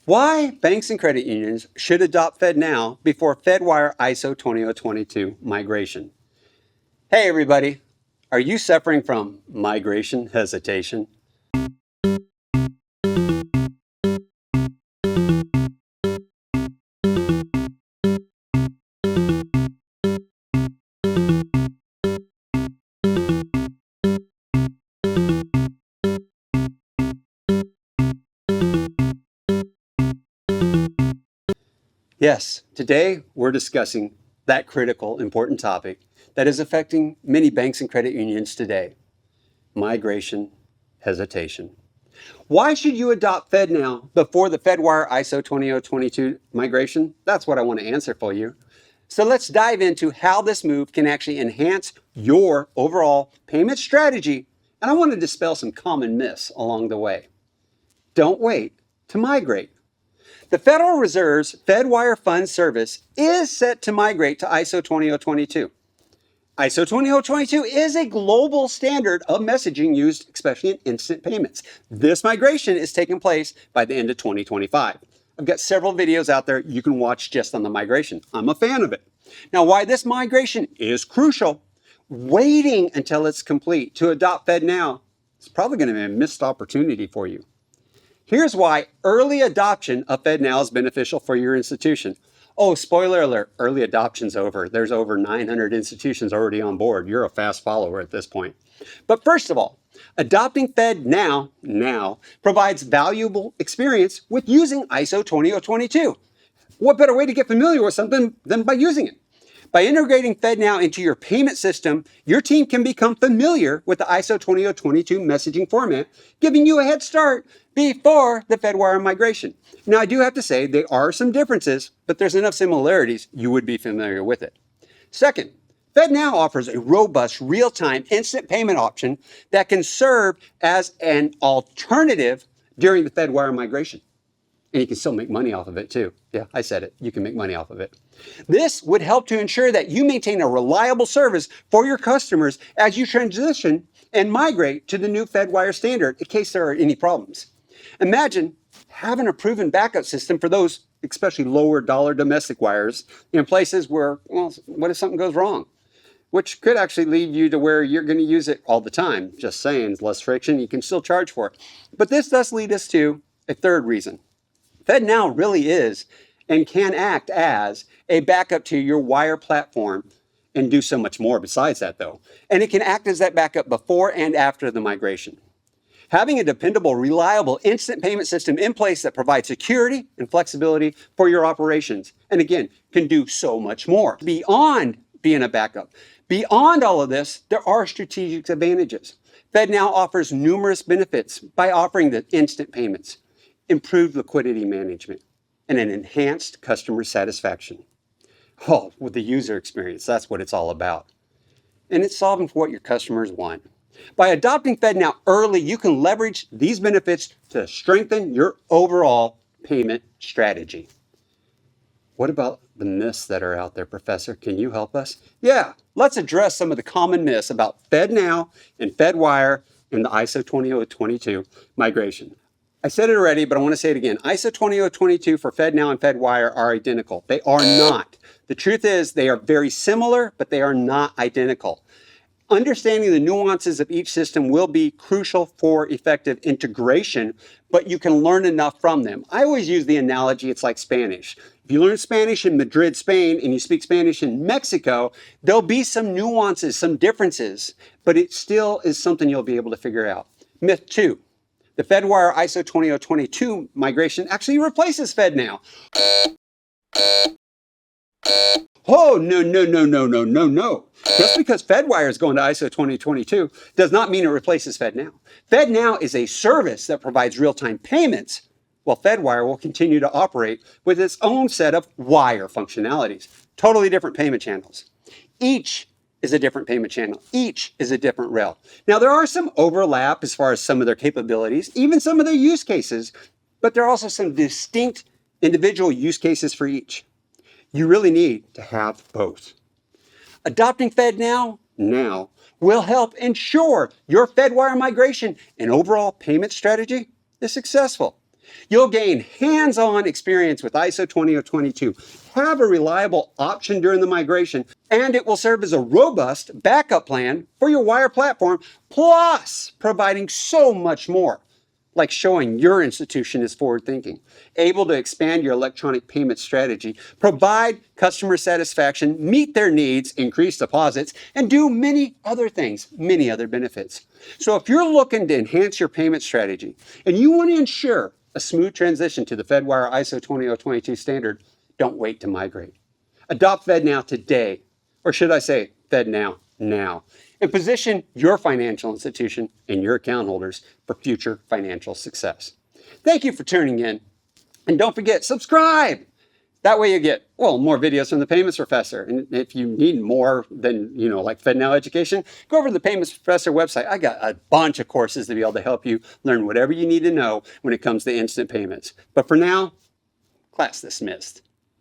Why banks and credit unions should adopt FedNow before FedWire ISO 2022 migration. Hey everybody, are you suffering from migration hesitation? Yes, today we're discussing that critical, important topic that is affecting many banks and credit unions today, migration hesitation. Why should you adopt FedNow before the FedWire ISO 2022 migration? That's what I want to answer for you. So let's dive into how this move can actually enhance your overall payment strategy. And I want to dispel some common myths along the way. Don't wait to migrate. The Federal Reserve's FedWire Fund Service is set to migrate to ISO 20022. ISO 20022 is a global standard of messaging used especially in instant payments. This migration is taking place by the end of 2025. I've got several videos out there you can watch just on the migration. I'm a fan of it. Now, why this migration is crucial, waiting until it's complete to adopt FedNow is probably going to be a missed opportunity for you. Here's why early adoption of FedNow is beneficial for your institution. Oh, spoiler alert, early adoption's over. There's over 900 institutions already on board. You're a fast follower at this point. But first of all, adopting FedNow now provides valuable experience with using ISO 20022. What better way to get familiar with something than by using it? By integrating FedNow into your payment system, your team can become familiar with the ISO 20022 messaging format, giving you a head start before the FedWire migration. Now, I do have to say there are some differences, but there's enough similarities you would be familiar with it. Second, FedNow offers a robust, real-time, instant payment option that can serve as an alternative during the FedWire migration. And you can still make money off of it too. Yeah, I said it. You can make money off of it. This would help to ensure that you maintain a reliable service for your customers as you transition and migrate to the new FedWire standard in case there are any problems. Imagine having a proven backup system for those, especially lower dollar domestic wires, in places where, well, what if something goes wrong? Which could actually lead you to where you're going to use it all the time. Just saying, less friction, you can still charge for it. But this does lead us to a third reason. FedNow really is and can act as a backup to your wire platform and do so much more besides that though. And it can act as that backup before and after the migration. Having a dependable, reliable, instant payment system in place that provides security and flexibility for your operations, and again, can do so much more. Beyond being a backup, beyond all of this, there are strategic advantages. FedNow offers numerous benefits by offering the instant payments, improved liquidity management, and an enhanced customer satisfaction. Oh, with the user experience, that's what it's all about. And it's solving for what your customers want. By adopting FedNow early, you can leverage these benefits to strengthen your overall payment strategy. What about the myths that are out there, Professor? Can you help us? Yeah, let's address some of the common myths about FedNow and FedWire and the ISO 20022 migration. I said it already, but I want to say it again. ISO 20022 for FedNow and FedWire are identical. They are not. The truth is they are very similar, but they are not identical. Understanding the nuances of each system will be crucial for effective integration, but you can learn enough from them. I always use the analogy, it's like Spanish. If you learn Spanish in Madrid, Spain, and you speak Spanish in Mexico, there'll be some nuances, some differences, but it still is something you'll be able to figure out. Myth 2. The FedWire ISO 20022 migration actually replaces FedNow. Oh, no. Just because FedWire is going to ISO 2022 does not mean it replaces FedNow. FedNow is a service that provides real-time payments, while FedWire will continue to operate with its own set of wire functionalities. Totally different payment channels. Each is a different payment channel. Each is a different rail. Now, there are some overlap as far as some of their capabilities, even some of their use cases, but there are also some distinct individual use cases for each. You really need to have both. Adopting FedNow now will help ensure your FedWire migration and overall payment strategy is successful. You'll gain hands-on experience with ISO 20022, have a reliable option during the migration, and it will serve as a robust backup plan for your wire platform, plus providing so much more, like showing your institution is forward-thinking, able to expand your electronic payment strategy, provide customer satisfaction, meet their needs, increase deposits, and do many other things, many other benefits. So if you're looking to enhance your payment strategy and you want to ensure a smooth transition to the FedWire ISO 20022 standard, don't wait to migrate. Adopt FedNow today, or should I say FedNow now, and position your financial institution and your account holders for future financial success. Thank you for tuning in. And don't forget, subscribe. That way you get, well, more videos from the Payments Professor. And if you need more than, like FedNow education, go over to the Payments Professor website. I got a bunch of courses to be able to help you learn whatever you need to know when it comes to instant payments. But for now, class dismissed.